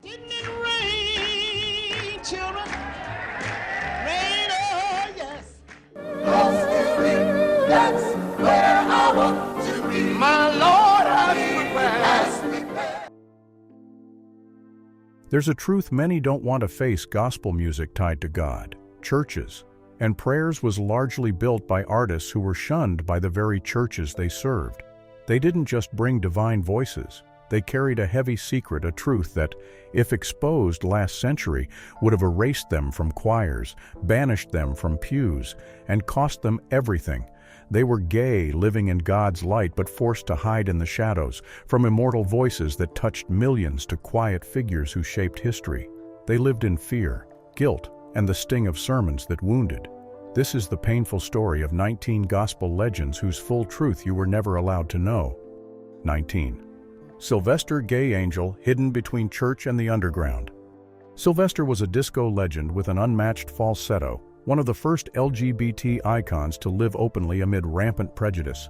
Didn't it rain, children? Rain, oh yes. That's where I want to be. My Lord has prepared. There's a truth many don't want to face: gospel music tied to God, churches, and prayers was largely built by artists who were shunned by the very churches they served. They didn't just bring divine voices. They carried a heavy secret, a truth that, if exposed last century, would have erased them from choirs, banished them from pews, and cost them everything. They were gay, living in God's light, but forced to hide in the shadows, from immortal voices that touched millions to quiet figures who shaped history. They lived in fear, guilt, and the sting of sermons that wounded. This is the painful story of 19 gospel legends whose full truth you were never allowed to know. 19. Sylvester, gay angel hidden between church and the underground. Sylvester was a disco legend with an unmatched falsetto, one of the first LGBT icons to live openly amid rampant prejudice.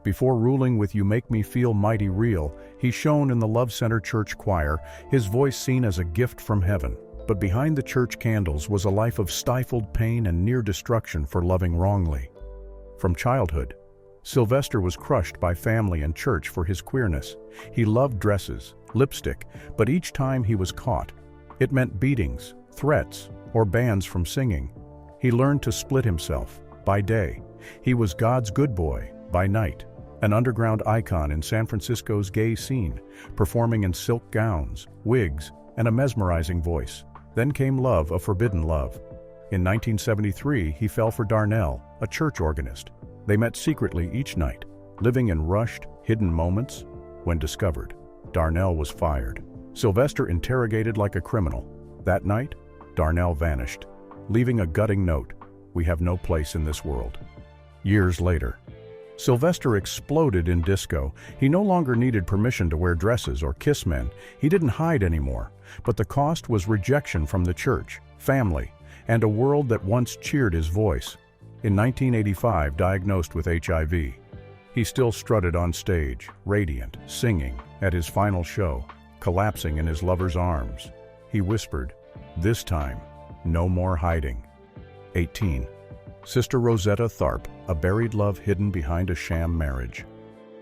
Before ruling with "You Make Me Feel Mighty Real," he shone in the Love Center church choir, his voice seen as a gift from heaven. But behind the church candles was a life of stifled pain and near destruction for loving wrongly. From childhood, Sylvester was crushed by family and church for his queerness. He loved dresses, lipstick, but each time he was caught, it meant beatings, threats, or bans from singing. He learned to split himself. By day, he was God's good boy. By night, an underground icon in San Francisco's gay scene, performing in silk gowns, wigs, and a mesmerizing voice. Then came love, a forbidden love. In 1973, he fell for Darnell, a church organist. They met secretly each night, living in rushed, hidden moments. When discovered, Darnell was fired. Sylvester interrogated like a criminal. That night, Darnell vanished, leaving a gutting note: "We have no place in this world." Years later, Sylvester exploded in disco. He no longer needed permission to wear dresses or kiss men. He didn't hide anymore. But the cost was rejection from the church, family, and a world that once cheered his voice. In 1985, diagnosed with HIV, he still strutted on stage, radiant, singing, at his final show, collapsing in his lover's arms. He whispered, "This time, no more hiding." 18. Sister Rosetta Tharpe, a buried love hidden behind a sham marriage.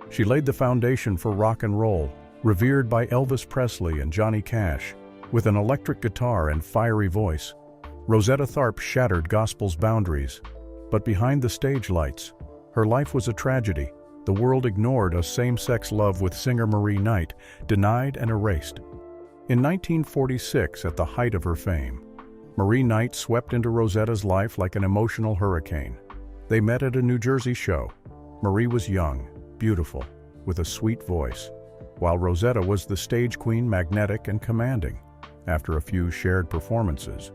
She laid the foundation for rock and roll, revered by Elvis Presley and Johnny Cash. With an electric guitar and fiery voice, Rosetta Tharpe shattered gospel's boundaries. But behind the stage lights, her life was a tragedy. The world ignored a same-sex love with singer Marie Knight, denied and erased. In 1946, at the height of her fame, Marie Knight swept into Rosetta's life like an emotional hurricane. They met at a New Jersey show. Marie was young, beautiful, with a sweet voice, while Rosetta was the stage queen, magnetic and commanding. After a few shared performances,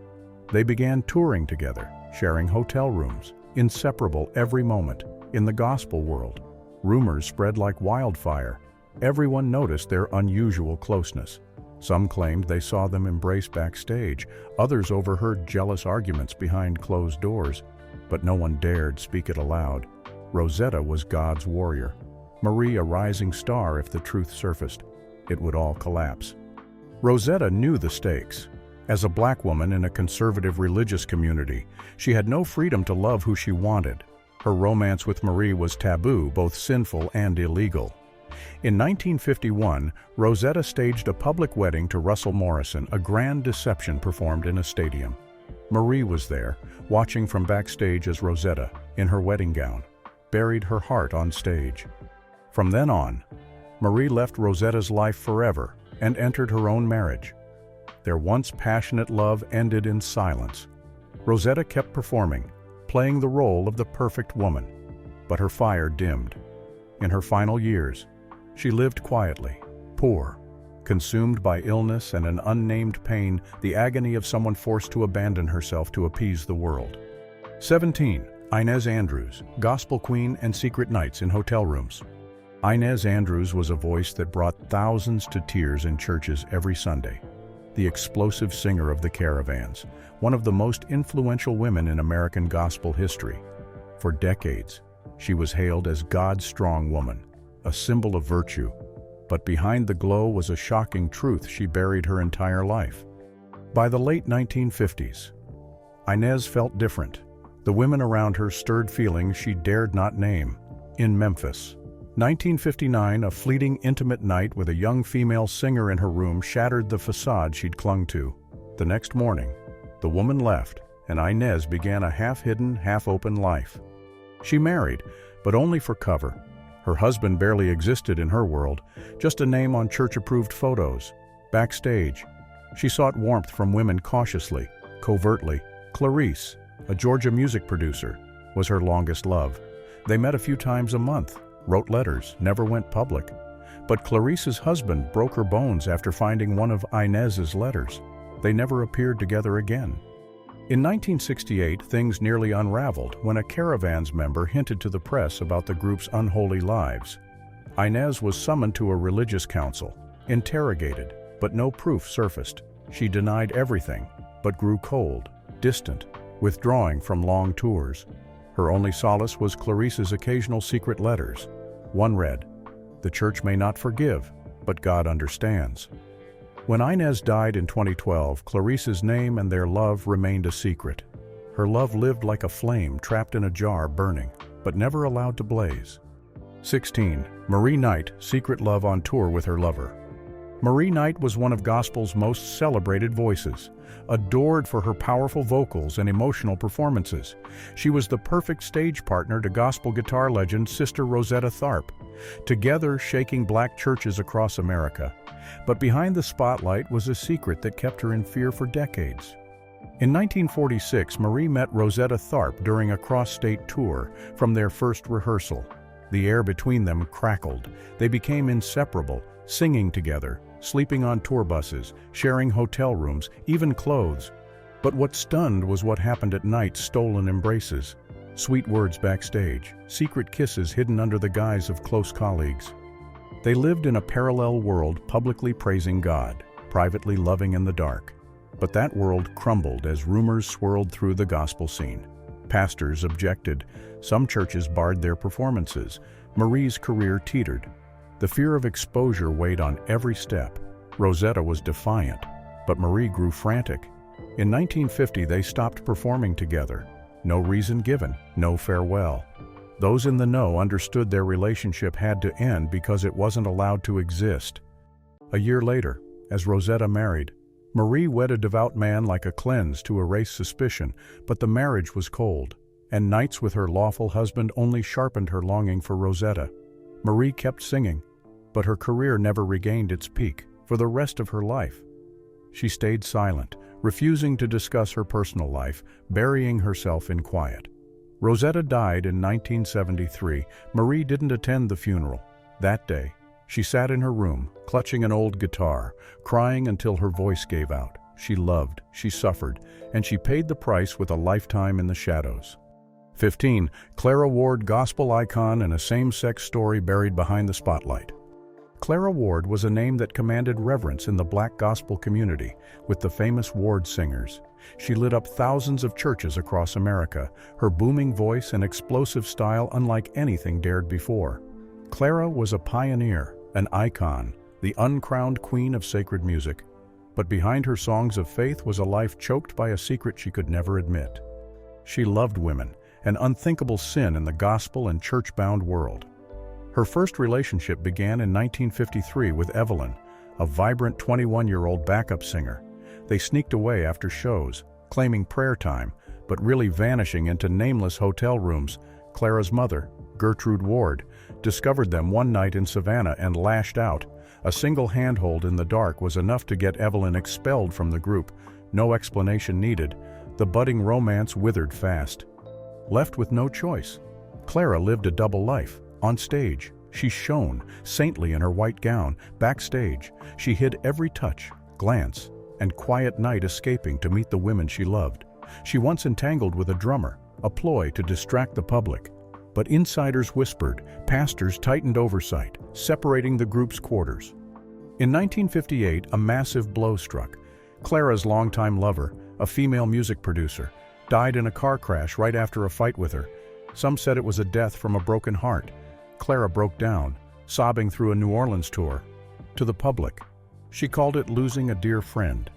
they began touring together, sharing hotel rooms, inseparable every moment. In the gospel world, rumors spread like wildfire. Everyone noticed their unusual closeness. Some claimed they saw them embrace backstage. Others overheard jealous arguments behind closed doors, but no one dared speak it aloud. Rosetta was God's warrior. Marie a rising star. If the truth surfaced, it would all collapse. Rosetta knew the stakes. As a black woman in a conservative religious community, she had no freedom to love who she wanted. Her romance with Marie was taboo, both sinful and illegal. In 1951, Rosetta staged a public wedding to Russell Morrison, a grand deception performed in a stadium. Marie was there, watching from backstage as Rosetta, in her wedding gown, buried her heart on stage. From then on, Marie left Rosetta's life forever and entered her own marriage. Their once passionate love ended in silence. Rosetta kept performing, playing the role of the perfect woman, but her fire dimmed. In her final years, she lived quietly, poor, consumed by illness and an unnamed pain, the agony of someone forced to abandon herself to appease the world. 17. Inz Andrews, gospel queen and secret nights in hotel rooms. Inz Andrews was a voice that brought thousands to tears in churches every Sunday. The explosive singer of the caravans, one of the most influential women in American gospel history. For decades, she was hailed as God's strong woman, a symbol of virtue. But behind the glow was a shocking truth she buried her entire life. By the late 1950s, Inez felt different. The women around her stirred feelings she dared not name. In Memphis, 1959, a fleeting, intimate night with a young female singer in her room shattered the facade she'd clung to. The next morning, the woman left, and Inez began a half-hidden, half-open life. She married, but only for cover. Her husband barely existed in her world, just a name on church-approved photos. Backstage, she sought warmth from women cautiously, covertly. Clarice, a Georgia music producer, was her longest love. They met a few times a month, wrote letters, never went public. But Clarice's husband broke her bones after finding one of Inez's letters. They never appeared together again. In 1968, things nearly unraveled when a Caravans member hinted to the press about the group's unholy lives. Inez was summoned to a religious council, interrogated, but no proof surfaced. She denied everything, but grew cold, distant, withdrawing from long tours. Her only solace was Clarice's occasional secret letters. One read, "The church may not forgive, but God understands." When Inez died in 2012, Clarice's name and their love remained a secret. Her love lived like a flame trapped in a jar burning, but never allowed to blaze. 16. Marie Knight, secret love on tour with her lover. Marie Knight was one of gospel's most celebrated voices, adored for her powerful vocals and emotional performances. She was the perfect stage partner to gospel guitar legend Sister Rosetta Tharpe, together shaking black churches across America. But behind the spotlight was a secret that kept her in fear for decades. In 1946, Marie met Rosetta Tharpe during a cross-state tour. From their first rehearsal, the air between them crackled. They became inseparable, singing together, sleeping on tour buses, sharing hotel rooms, even clothes. But what stunned was what happened at night: stolen embraces, sweet words backstage, secret kisses hidden under the guise of close colleagues. They lived in a parallel world, publicly praising God, privately loving in the dark. But that world crumbled as rumors swirled through the gospel scene. Pastors objected. Some churches barred their performances. Marie's career teetered. The fear of exposure weighed on every step. Rosetta was defiant, but Marie grew frantic. In 1950, they stopped performing together. No reason given, no farewell. Those in the know understood their relationship had to end because it wasn't allowed to exist. A year later, as Rosetta married, Marie wed a devout man like a cleanse to erase suspicion, but the marriage was cold, and nights with her lawful husband only sharpened her longing for Rosetta. Marie kept singing, but her career never regained its peak. For the rest of her life, she stayed silent, refusing to discuss her personal life, burying herself in quiet. Rosetta died in 1973. Marie didn't attend the funeral. That day, she sat in her room, clutching an old guitar, crying until her voice gave out. She loved, she suffered, and she paid the price with a lifetime in the shadows. 15. Clara Ward, gospel icon and a same-sex story buried behind the spotlight. Clara Ward was a name that commanded reverence in the black gospel community, with the famous Ward singers. She lit up thousands of churches across America, her booming voice and explosive style unlike anything dared before. Clara was a pioneer, an icon, the uncrowned queen of sacred music. But behind her songs of faith was a life choked by a secret she could never admit. She loved women, an unthinkable sin in the gospel and church-bound world. Her first relationship began in 1953 with Evelyn, a vibrant 21-year-old backup singer. They sneaked away after shows, claiming prayer time, but really vanishing into nameless hotel rooms. Clara's mother, Gertrude Ward, discovered them one night in Savannah and lashed out. A single handhold in the dark was enough to get Evelyn expelled from the group. No explanation needed. The budding romance withered fast. Left with no choice, Clara lived a double life. On stage, she shone, saintly in her white gown. Backstage, she hid every touch, glance, and quiet night escaping to meet the women she loved. She once entangled with a drummer, a ploy to distract the public. But insiders whispered, pastors tightened oversight, separating the group's quarters. In 1958, a massive blow struck. Clara's longtime lover, a female music producer, died in a car crash right after a fight with her. Some said it was a death from a broken heart. Clara broke down, sobbing through a New Orleans tour. to the public. She called it losing a dear friend.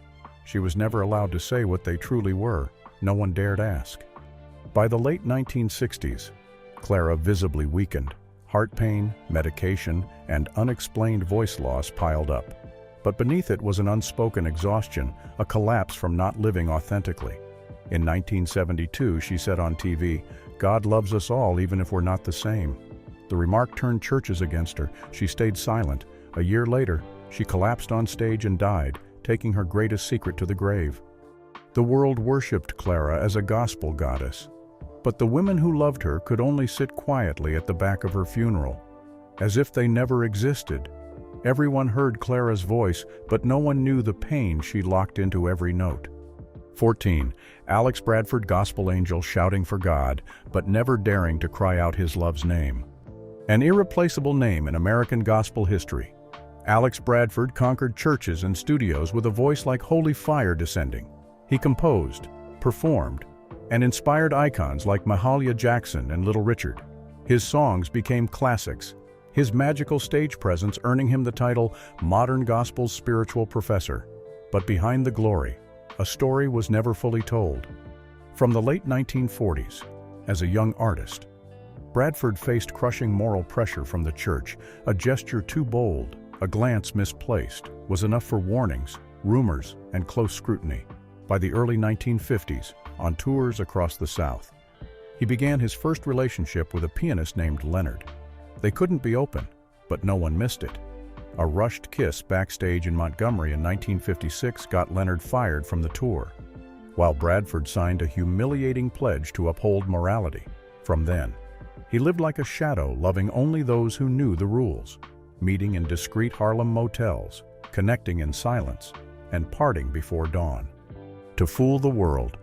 She was never allowed to say what they truly were. No one dared ask. By the late 1960s, Clara visibly weakened. Heart pain, medication, and unexplained voice loss piled up. But beneath it was an unspoken exhaustion, a collapse from not living authentically. In 1972, she said on TV, "God loves us all even if we're not the same." The remark turned churches against her. She stayed silent. A year later, she collapsed on stage and died, taking her greatest secret to the grave. The world worshipped Clara as a gospel goddess. But the women who loved her could only sit quietly at the back of her funeral, as if they never existed. Everyone heard Clara's voice, but no one knew the pain she locked into every note. 14. Alex Bradford, gospel angel shouting for God, but never daring to cry out his love's name. An irreplaceable name in American gospel history. Alex Bradford conquered churches and studios with a voice like holy fire descending. He composed, performed, and inspired icons like Mahalia Jackson and Little Richard. His songs became classics, his magical stage presence earning him the title Modern Gospel's Spiritual Professor. But behind the glory, a story was never fully told. From the late 1940s, as a young artist, Bradford faced crushing moral pressure from the church. A gesture too bold, a glance misplaced, was enough for warnings, rumors, and close scrutiny. By the early 1950s, on tours across the South, he began his first relationship with a pianist named Leonard. They couldn't be open, but no one missed it. A rushed kiss backstage in Montgomery in 1956 got Leonard fired from the tour, while Bradford signed a humiliating pledge to uphold morality. From then, he lived like a shadow, loving only those who knew the rules, meeting in discreet Harlem motels, connecting in silence, and parting before dawn. To fool the world,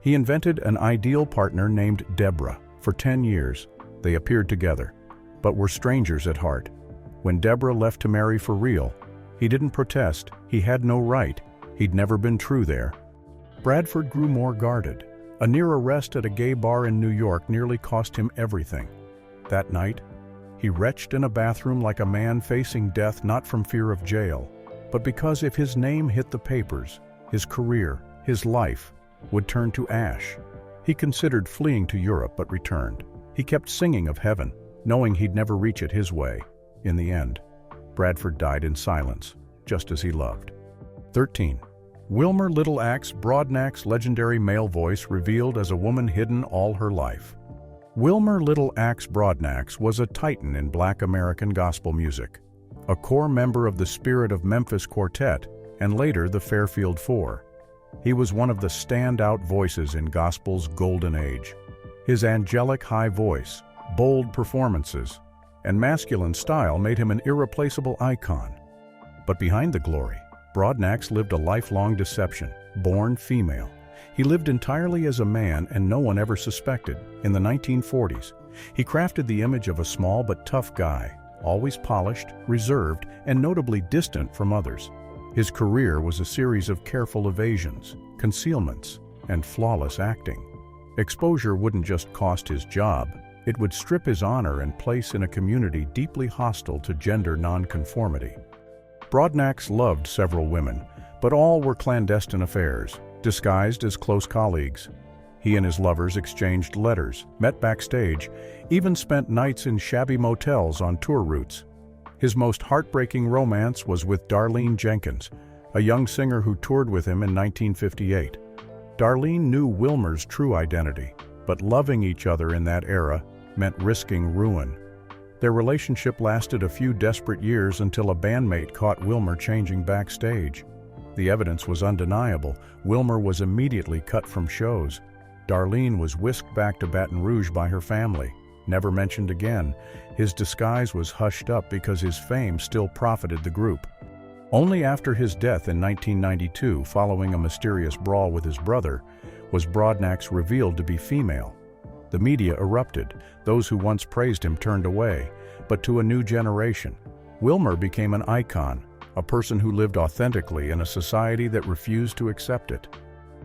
he invented an ideal partner named Deborah. For 10 years, they appeared together, but were strangers at heart. When Deborah left to marry for real, he didn't protest. He had no right. He'd never been true there. Bradford grew more guarded. A near arrest at a gay bar in New York nearly cost him everything. That night, he retched in a bathroom like a man facing death, not from fear of jail, but because if his name hit the papers, his career, his life, would turn to ash. He considered fleeing to Europe but returned. He kept singing of heaven, knowing he'd never reach it his way. In the end, Bradford died in silence, just as he loved. 13. Wilmer Broadnax, legendary male voice revealed as a woman hidden all her life. Wilmer Broadnax was a titan in Black American gospel music, a core member of the Spirit of Memphis Quartet and later the Fairfield Four. He was one of the standout voices in gospel's golden age. His angelic high voice, bold performances, and masculine style made him an irreplaceable icon. But behind the glory, Broadnax lived a lifelong deception. Born female, he lived entirely as a man and no one ever suspected. In the 1940s, he crafted the image of a small but tough guy, always polished, reserved, and notably distant from others. His career was a series of careful evasions, concealments, and flawless acting. Exposure wouldn't just cost his job, it would strip his honor and place in a community deeply hostile to gender nonconformity. Broadnax loved several women, but all were clandestine affairs, disguised as close colleagues. He and his lovers exchanged letters, met backstage, even spent nights in shabby motels on tour routes. His most heartbreaking romance was with Darlene Jenkins, a young singer who toured with him in 1958. Darlene knew Wilmer's true identity, but loving each other in that era meant risking ruin. Their relationship lasted a few desperate years until a bandmate caught Wilmer changing backstage. The evidence was undeniable. Wilmer was immediately cut from shows. Darlene was whisked back to Baton Rouge by her family, never mentioned again. His disguise was hushed up because his fame still profited the group. Only after his death in 1992, following a mysterious brawl with his brother, was Broadnax revealed to be female. The media erupted. Those who once praised him turned away. But to a new generation, Wilmer became an icon, a person who lived authentically in a society that refused to accept it.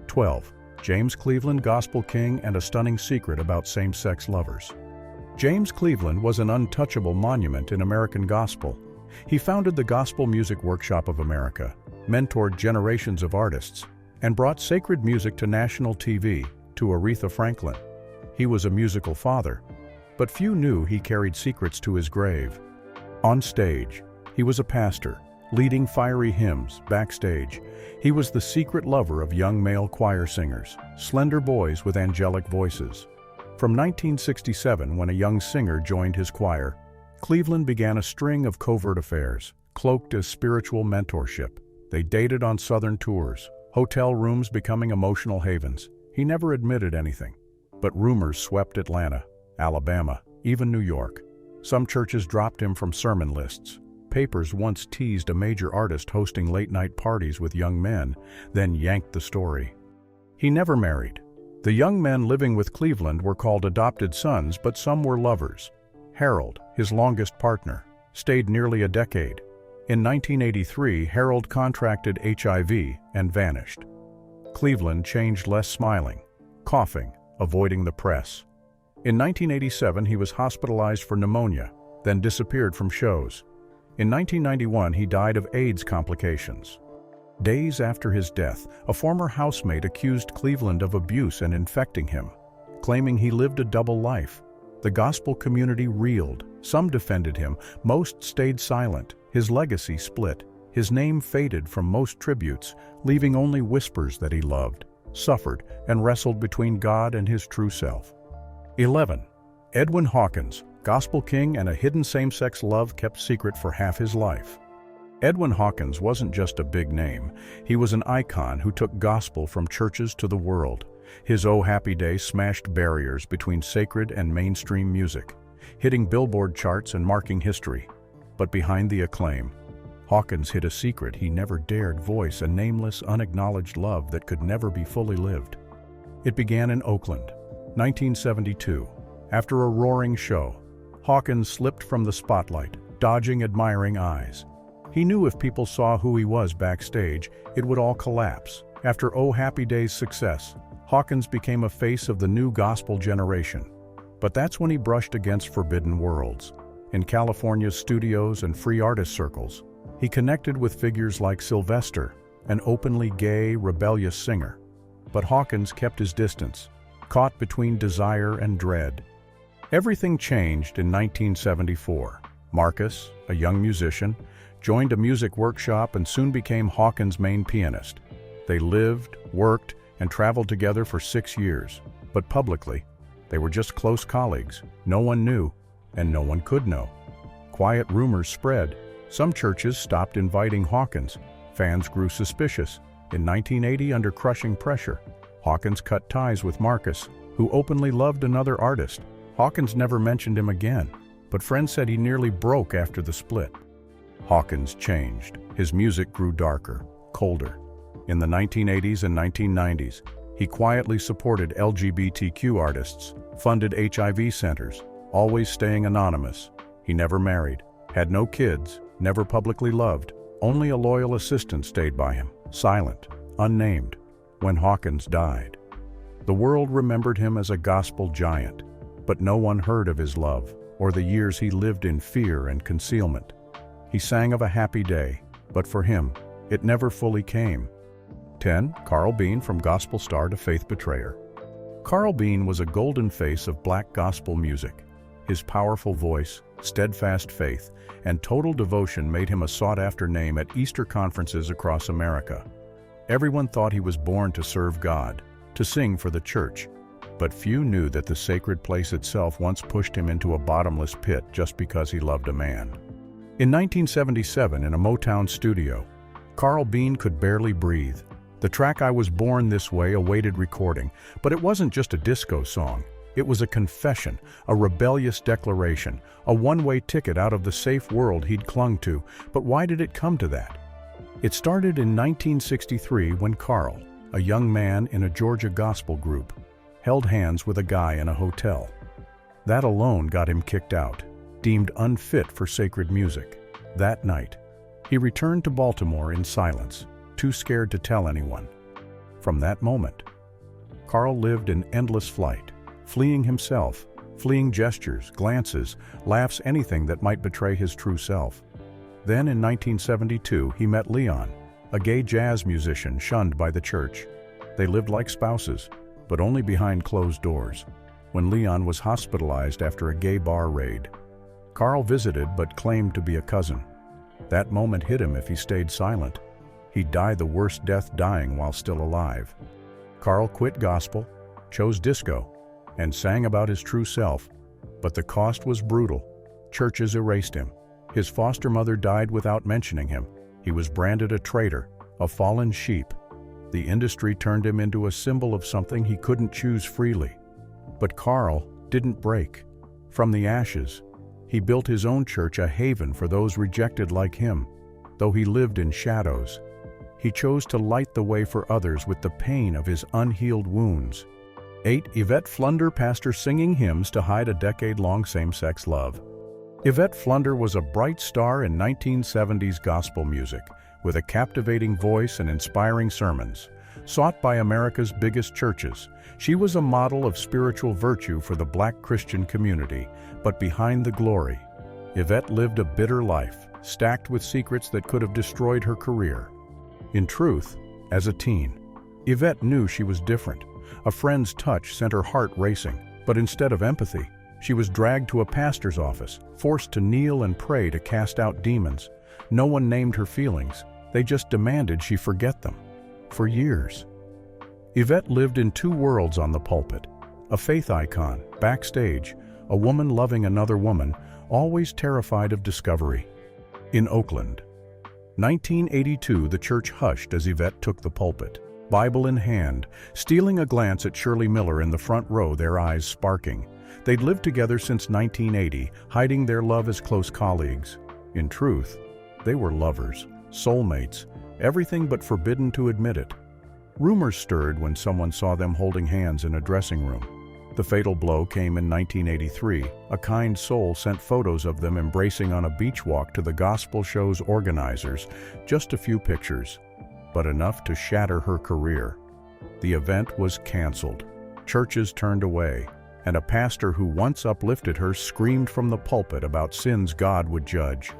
12. James Cleveland, gospel king, and a stunning secret about same-sex lovers. James Cleveland was an untouchable monument in American gospel. He founded the Gospel Music Workshop of America, mentored generations of artists, and brought sacred music to national TV, to Aretha Franklin. He was a musical father, but few knew he carried secrets to his grave. On stage, he was a pastor, leading fiery hymns. Backstage, he was the secret lover of young male choir singers, slender boys with angelic voices. From 1967, when a young singer joined his choir, Cleveland began a string of covert affairs, cloaked as spiritual mentorship. They dated on Southern tours, hotel rooms becoming emotional havens. He never admitted anything, but rumors swept Atlanta, Alabama, even New York. Some churches dropped him from sermon lists. Papers once teased a major artist hosting late-night parties with young men, then yanked the story. He never married. The young men living with Cleveland were called adopted sons, but some were lovers. Harold, his longest partner, stayed nearly a decade. In 1983, Harold contracted HIV and vanished. Cleveland changed, less smiling, coughing, avoiding the press. In 1987, he was hospitalized for pneumonia, then disappeared from shows. In 1991, he died of AIDS complications. Days after his death, a former housemate accused Cleveland of abuse and infecting him, claiming he lived a double life. The gospel community reeled. Some defended him, most stayed silent. His legacy split. His name faded from most tributes, leaving only whispers that he loved, suffered, and wrestled between God and his true self. 11. Edwin Hawkins, gospel king and a hidden same-sex love kept secret for half his life. Edwin Hawkins wasn't just a big name. He was an icon who took gospel from churches to the world. His Oh Happy Day smashed barriers between sacred and mainstream music, hitting Billboard charts and marking history. But behind the acclaim, Hawkins hid a secret he never dared voice, a nameless, unacknowledged love that could never be fully lived. It began in Oakland, 1972. After a roaring show, Hawkins slipped from the spotlight, dodging admiring eyes. He knew if people saw who he was backstage, it would all collapse. After Oh Happy Day's success, Hawkins became a face of the new gospel generation. But that's when he brushed against forbidden worlds. In California's studios and free artist circles, he connected with figures like Sylvester, an openly gay, rebellious singer. But Hawkins kept his distance, caught between desire and dread. Everything changed in 1974. Marcus, a young musician, joined a music workshop and soon became Hawkins' main pianist. They lived, worked, and traveled together for 6 years. But publicly, they were just close colleagues. No one knew, and no one could know. Quiet rumors spread. Some churches stopped inviting Hawkins. Fans grew suspicious. In 1980, under crushing pressure, Hawkins cut ties with Marcus, who openly loved another artist. Hawkins never mentioned him again, but friends said he nearly broke after the split. Hawkins changed. His music grew darker, colder. In the 1980s and 1990s, he quietly supported LGBTQ artists, funded HIV centers, always staying anonymous. He never married, had no kids, never publicly loved. Only a loyal assistant stayed by him, silent, unnamed. When Hawkins died, the world remembered him as a gospel giant, but no one heard of his love or the years he lived in fear and concealment. He sang of a happy day, but for him, it never fully came. 10. Carl Bean, from gospel star to faith betrayer. Carl Bean was a golden face of black gospel music. His powerful voice, steadfast faith, and total devotion made him a sought-after name at Easter conferences across America. Everyone thought he was born to serve God, to sing for the church, but few knew that the sacred place itself once pushed him into a bottomless pit just because he loved a man. In 1977, in a Motown studio, Carl Bean could barely breathe. The track I Was Born This Way awaited recording, but it wasn't just a disco song. It was a confession, a rebellious declaration, a one-way ticket out of the safe world he'd clung to. But why did it come to that? It started in 1963 when Carl, a young man in a Georgia gospel group, held hands with a guy in a hotel. That alone got him kicked out, deemed unfit for sacred music. That night, he returned to Baltimore in silence, too scared to tell anyone. From that moment, Carl lived in endless flight, fleeing himself, fleeing gestures, glances, laughs, anything that might betray his true self. Then in 1972, he met Leon, a gay jazz musician shunned by the church. They lived like spouses, but only behind closed doors, when Leon was hospitalized after a gay bar raid. Carl visited but claimed to be a cousin. That moment hit him if he stayed silent. He'd die the worst death dying while still alive. Carl quit gospel, chose disco, and sang about his true self, but the cost was brutal. Churches erased him. His foster mother died without mentioning him. He was branded a traitor, a fallen sheep. The industry turned him into a symbol of something he couldn't choose freely. But Carl didn't break. From the ashes, he built his own church, a haven for those rejected like him. Though he lived in shadows, he chose to light the way for others with the pain of his unhealed wounds. 8. Ivette Flunder, pastor singing hymns to hide a decade-long same-sex love. Ivette Flunder was a bright star in 1970s gospel music, with a captivating voice and inspiring sermons. Sought by America's biggest churches, she was a model of spiritual virtue for the Black Christian community. But behind the glory, Ivette lived a bitter life, stacked with secrets that could have destroyed her career. In truth, as a teen, Ivette knew she was different. A friend's touch sent her heart racing, but instead of empathy, she was dragged to a pastor's office, forced to kneel and pray to cast out demons. No one named her feelings, they just demanded she forget them. For years, Ivette lived in two worlds on the pulpit. A faith icon, backstage, a woman loving another woman, always terrified of discovery. In Oakland, 1982, the church hushed as Ivette took the pulpit, Bible in hand, stealing a glance at Shirley Miller in the front row, their eyes sparking. They'd lived together since 1980, hiding their love as close colleagues. In truth, they were lovers, soulmates, everything but forbidden to admit it. Rumors stirred when someone saw them holding hands in a dressing room. The fatal blow came in 1983. A kind soul sent photos of them embracing on a beach walk to the gospel show's organizers. Just a few pictures, but enough to shatter her career. The event was canceled. Churches turned away, and a pastor who once uplifted her screamed from the pulpit about sins God would judge.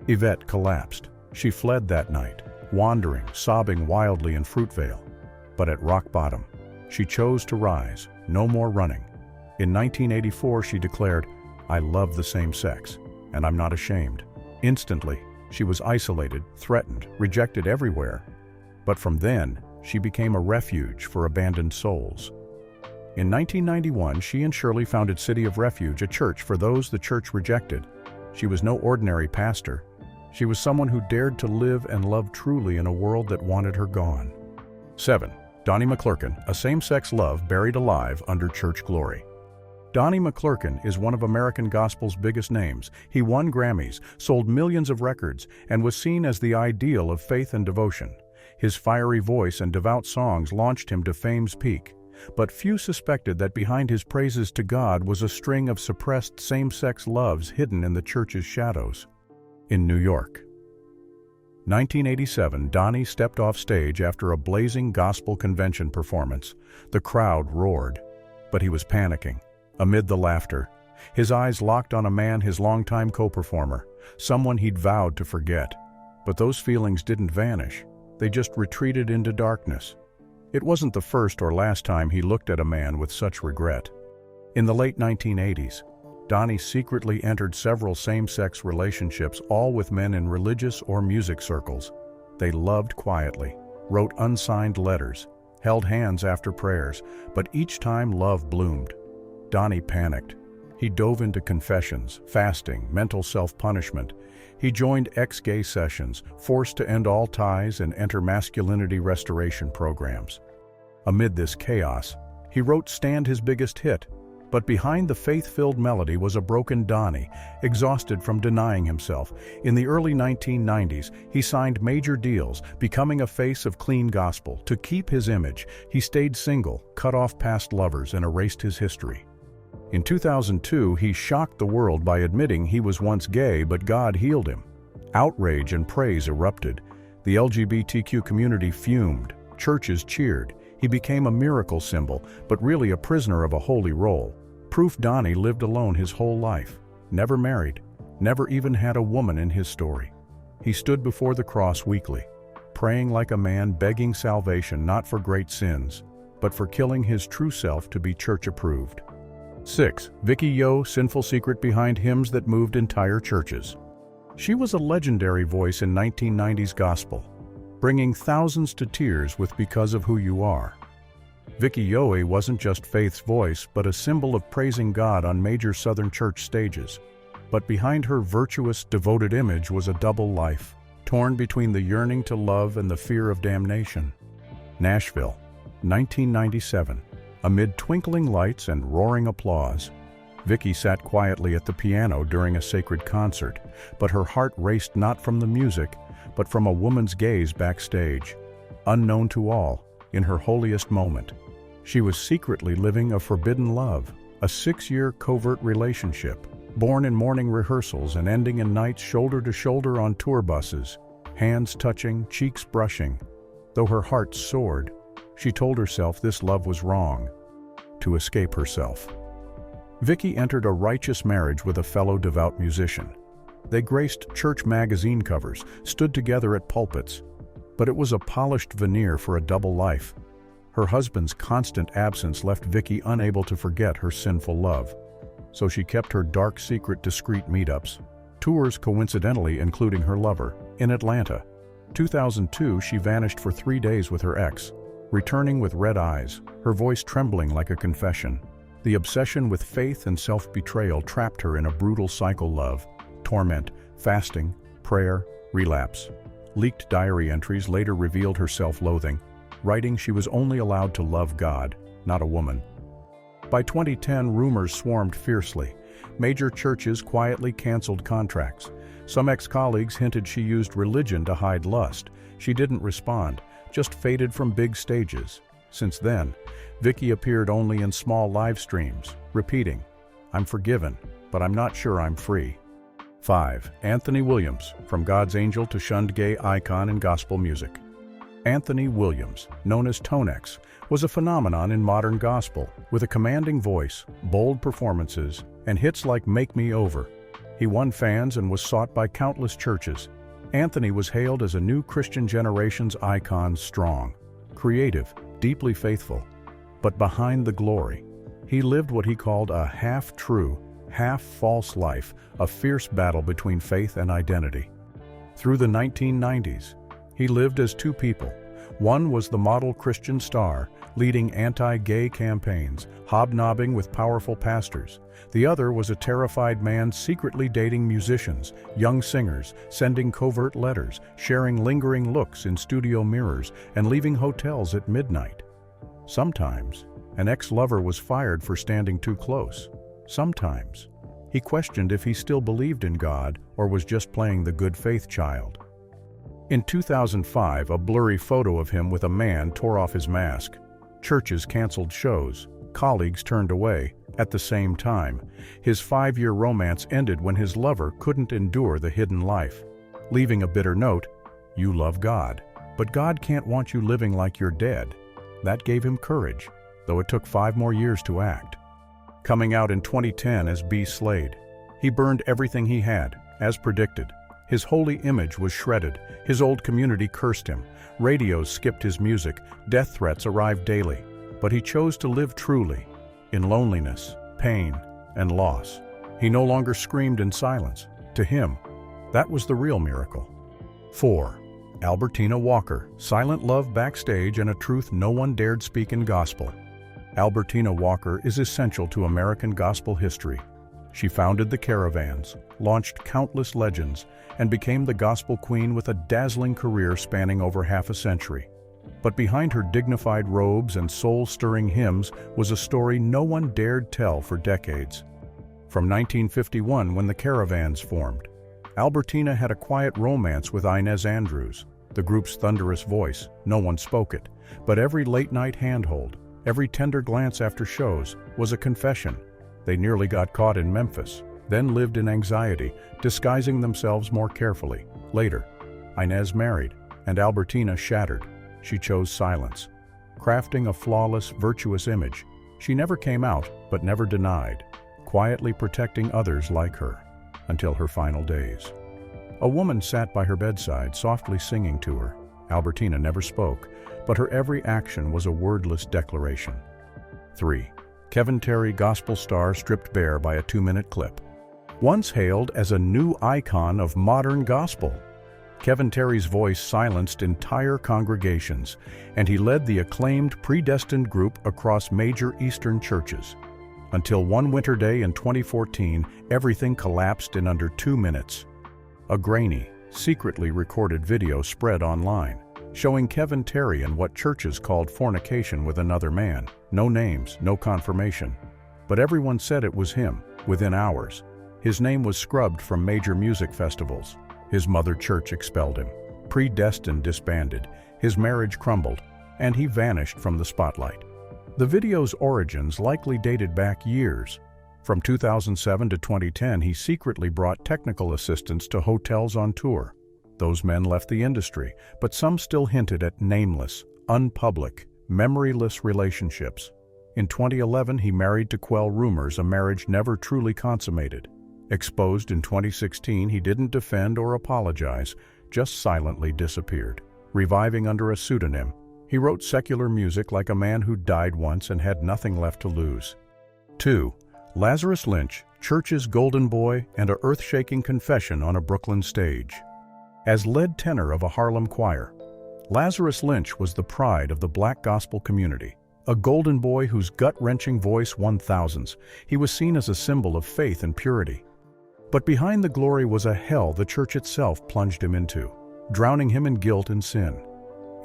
Ivette collapsed. She fled that night, wandering, sobbing wildly in Fruitvale. But at rock bottom, she chose to rise, no more running. In 1984, she declared, "I love the same sex, and I'm not ashamed." Instantly, she was isolated, threatened, rejected everywhere. But from then, she became a refuge for abandoned souls. In 1991, she and Shirley founded City of Refuge, a church for those the church rejected. She was no ordinary pastor. She was someone who dared to live and love truly in a world that wanted her gone. 7. Donnie McClurkin, a same-sex love buried alive under church glory. Donnie McClurkin is one of American gospel's biggest names. He won Grammys, sold millions of records, and was seen as the ideal of faith and devotion. His fiery voice and devout songs launched him to fame's peak. But few suspected that behind his praises to God was a string of suppressed same-sex loves hidden in the church's shadows. In New York, 1987, Donnie stepped off stage after a blazing gospel convention performance. The crowd roared, but he was panicking. Amid the laughter, his eyes locked on a man, his longtime co-performer, someone he'd vowed to forget. But those feelings didn't vanish. They just retreated into darkness. It wasn't the first or last time he looked at a man with such regret. In the late 1980s, Donnie secretly entered several same-sex relationships, all with men in religious or music circles. They loved quietly, wrote unsigned letters, held hands after prayers, but each time love bloomed. Donnie panicked. He dove into confessions, fasting, mental self-punishment. He joined ex-gay sessions, forced to end all ties and enter masculinity restoration programs. Amid this chaos, he wrote Stand, his biggest hit. But behind the faith-filled melody was a broken Donnie, exhausted from denying himself. In the early 1990s, he signed major deals, becoming a face of clean gospel. To keep his image, he stayed single, cut off past lovers, and erased his history. In 2002, he shocked the world by admitting he was once gay, but God healed him. Outrage and praise erupted. The LGBTQ community fumed. Churches cheered. He became a miracle symbol, but really a prisoner of a holy role. Proof Donnie lived alone his whole life. Never married. Never even had a woman in his story. He stood before the cross weekly, praying like a man, begging salvation not for great sins, but for killing his true self to be church-approved. 6. Vicki Yohe, sinful secret behind hymns that moved entire churches. She was a legendary voice in 1990s gospel, bringing thousands to tears with Because of Who You Are. Vicki Yohe wasn't just faith's voice, but a symbol of praising God on major Southern church stages. But behind her virtuous, devoted image was a double life, torn between the yearning to love and the fear of damnation. Nashville, 1997. Amid twinkling lights and roaring applause, Vicki sat quietly at the piano during a sacred concert, but her heart raced not from the music, but from a woman's gaze backstage. Unknown to all, in her holiest moment, she was secretly living a forbidden love, a 6-year covert relationship, born in morning rehearsals and ending in nights shoulder to shoulder on tour buses, hands touching, cheeks brushing. Though her heart soared, she told herself this love was wrong, to escape herself. Vicki entered a righteous marriage with a fellow devout musician. They graced church magazine covers, stood together at pulpits, but it was a polished veneer for a double life. Her husband's constant absence left Vicki unable to forget her sinful love. So she kept her dark secret discreet meetups, tours coincidentally including her lover, in Atlanta. 2002, she vanished for 3 days with her ex, returning with red eyes, her voice trembling like a confession. The obsession with faith and self-betrayal trapped her in a brutal cycle: love, torment, fasting, prayer, relapse. Leaked diary entries later revealed her self-loathing, writing she was only allowed to love God, not a woman. By 2010, rumors swarmed fiercely. Major churches quietly canceled contracts. Some ex-colleagues hinted she used religion to hide lust. She didn't respond, just faded from big stages. Since then, Vicki appeared only in small live streams, repeating, "I'm forgiven, but I'm not sure I'm free." 5. Anthony Williams, from God's angel to shunned gay icon in gospel music. Anthony Williams, known as Tonex, was a phenomenon in modern gospel, with a commanding voice, bold performances, and hits like "Make Me Over." He won fans and was sought by countless churches. Anthony was hailed as a new Christian generation's icon, strong, creative, deeply faithful. But behind the glory, he lived what he called a half-true, half-false life, a fierce battle between faith and identity. Through the 1990s, he lived as two people. One was the model Christian star, leading anti-gay campaigns, hobnobbing with powerful pastors. The other was a terrified man secretly dating musicians, young singers, sending covert letters, sharing lingering looks in studio mirrors, and leaving hotels at midnight. Sometimes, an ex-lover was fired for standing too close. Sometimes, he questioned if he still believed in God or was just playing the good faith child. In 2005, a blurry photo of him with a man tore off his mask. Churches canceled shows. Colleagues turned away. At the same time, his 5-year romance ended when his lover couldn't endure the hidden life, leaving a bitter note, "You love God, but God can't want you living like you're dead." That gave him courage, though it took 5 more years to act. Coming out in 2010 as B. Slade, he burned everything he had, as predicted. His holy image was shredded. His old community cursed him. Radios skipped his music. Death threats arrived daily. But he chose to live truly, in loneliness, pain, and loss. He no longer screamed in silence. To him, that was the real miracle. 4. Albertina Walker, silent love backstage and a truth no one dared speak in gospel. Albertina Walker is essential to American gospel history. She founded the Caravans, launched countless legends, and became the gospel queen with a dazzling career spanning over half a century. But behind her dignified robes and soul-stirring hymns was a story no one dared tell for decades. From 1951, when the Caravans formed, Albertina had a quiet romance with Inz Andrews, the group's thunderous voice. No one spoke it, but every late-night handhold, every tender glance after shows, was a confession. They nearly got caught in Memphis, then lived in anxiety, disguising themselves more carefully. Later, Inz married, and Albertina shattered. She chose silence. Crafting a flawless, virtuous image, she never came out, but never denied, quietly protecting others like her, until her final days. A woman sat by her bedside, softly singing to her. Albertina never spoke, but her every action was a wordless declaration. 3. Kevin Terry, gospel star stripped bare by a 2-minute clip. Once hailed as a new icon of modern gospel, Kevin Terry's voice silenced entire congregations, and he led the acclaimed Predestined group across major Eastern churches. Until one winter day in 2014, everything collapsed in under 2 minutes. A grainy, secretly recorded video spread online, showing Kevin Terry in what churches called fornication with another man. No names, no confirmation. But everyone said it was him, within hours. His name was scrubbed from major music festivals. His mother church expelled him. Predestined disbanded. His marriage crumbled, and he vanished from the spotlight. The video's origins likely dated back years. From 2007 to 2010, he secretly brought technical assistance to hotels on tour. Those men left the industry, but some still hinted at nameless, unpublic, memoryless relationships. In 2011, he married to quell rumors, a marriage never truly consummated. Exposed in 2016, he didn't defend or apologize, just silently disappeared. Reviving under a pseudonym, he wrote secular music like a man who died once and had nothing left to lose. 2. Lazarus Lynch, church's golden boy and a earth-shaking confession on a Brooklyn stage. As lead tenor of a Harlem choir, Lazarus Lynch was the pride of the black gospel community. A golden boy whose gut-wrenching voice won thousands, he was seen as a symbol of faith and purity. But behind the glory was a hell the church itself plunged him into, drowning him in guilt and sin.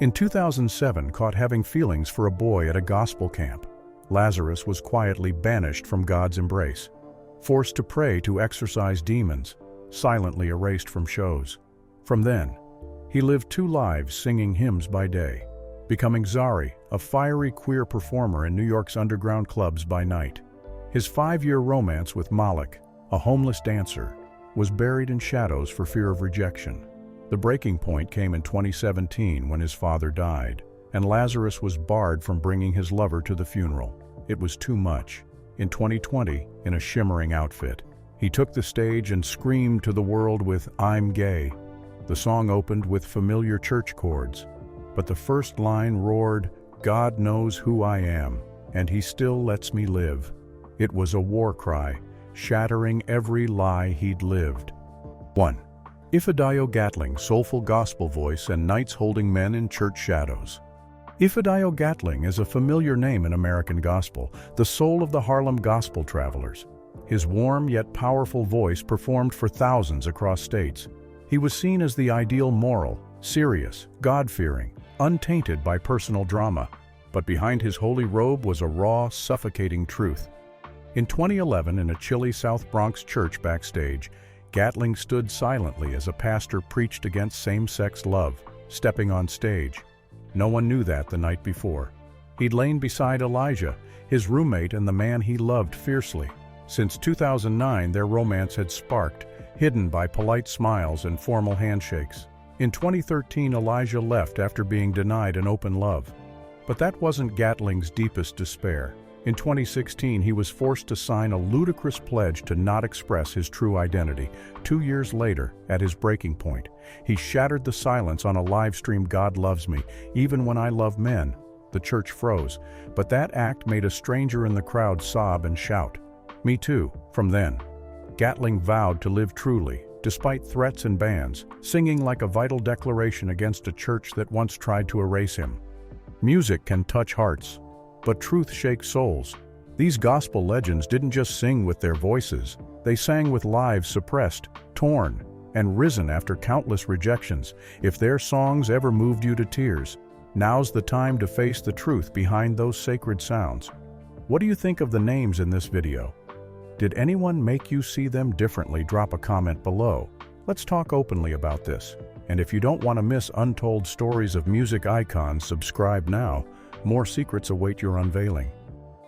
In 2007, caught having feelings for a boy at a gospel camp, Lazarus was quietly banished from God's embrace, forced to pray to exorcise demons, silently erased from shows. From then, he lived 2 lives singing hymns by day, becoming Zaryi, a fiery queer performer in New York's underground clubs by night. His 5-year romance with Malik, a homeless dancer, was buried in shadows for fear of rejection. The breaking point came in 2017 when his father died, and Lazarus was barred from bringing his lover to the funeral. It was too much. In 2020, in a shimmering outfit, he took the stage and screamed to the world with "I'm Gay." The song opened with familiar church chords, but the first line roared, "God knows who I am, and He still lets me live." It was a war cry, shattering every lie he'd lived. 1. Ifedayo Gatling, soulful gospel voice and knights holding men in church shadows. Ifedayo Gatling is a familiar name in American gospel, the soul of the Harlem gospel travelers. His warm yet powerful voice performed for thousands across states. He was seen as the ideal moral, serious, God-fearing, untainted by personal drama. But behind his holy robe was a raw, suffocating truth. In 2011, in a chilly South Bronx church backstage, Gatling stood silently as a pastor preached against same-sex love, stepping on stage. No one knew that the night before. He'd lain beside Elijah, his roommate and the man he loved fiercely. Since 2009, their romance had sparked, hidden by polite smiles and formal handshakes. In 2013, Elijah left after being denied an open love. But that wasn't Gatling's deepest despair. In 2016, he was forced to sign a ludicrous pledge to not express his true identity. 2 years later, at his breaking point, he shattered the silence on a live-stream "God Loves Me, Even When I Love Men." The church froze, but that act made a stranger in the crowd sob and shout, "Me too." From then, Gatling vowed to live truly, despite threats and bans, singing like a vital declaration against a church that once tried to erase him. Music can touch hearts, but truth shakes souls. These gospel legends didn't just sing with their voices, they sang with lives suppressed, torn, and risen after countless rejections. If their songs ever moved you to tears, now's the time to face the truth behind those sacred sounds. What do you think of the names in this video? Did anyone make you see them differently? Drop a comment below. Let's talk openly about this. And if you don't want to miss untold stories of music icons, subscribe now. More secrets await your unveiling.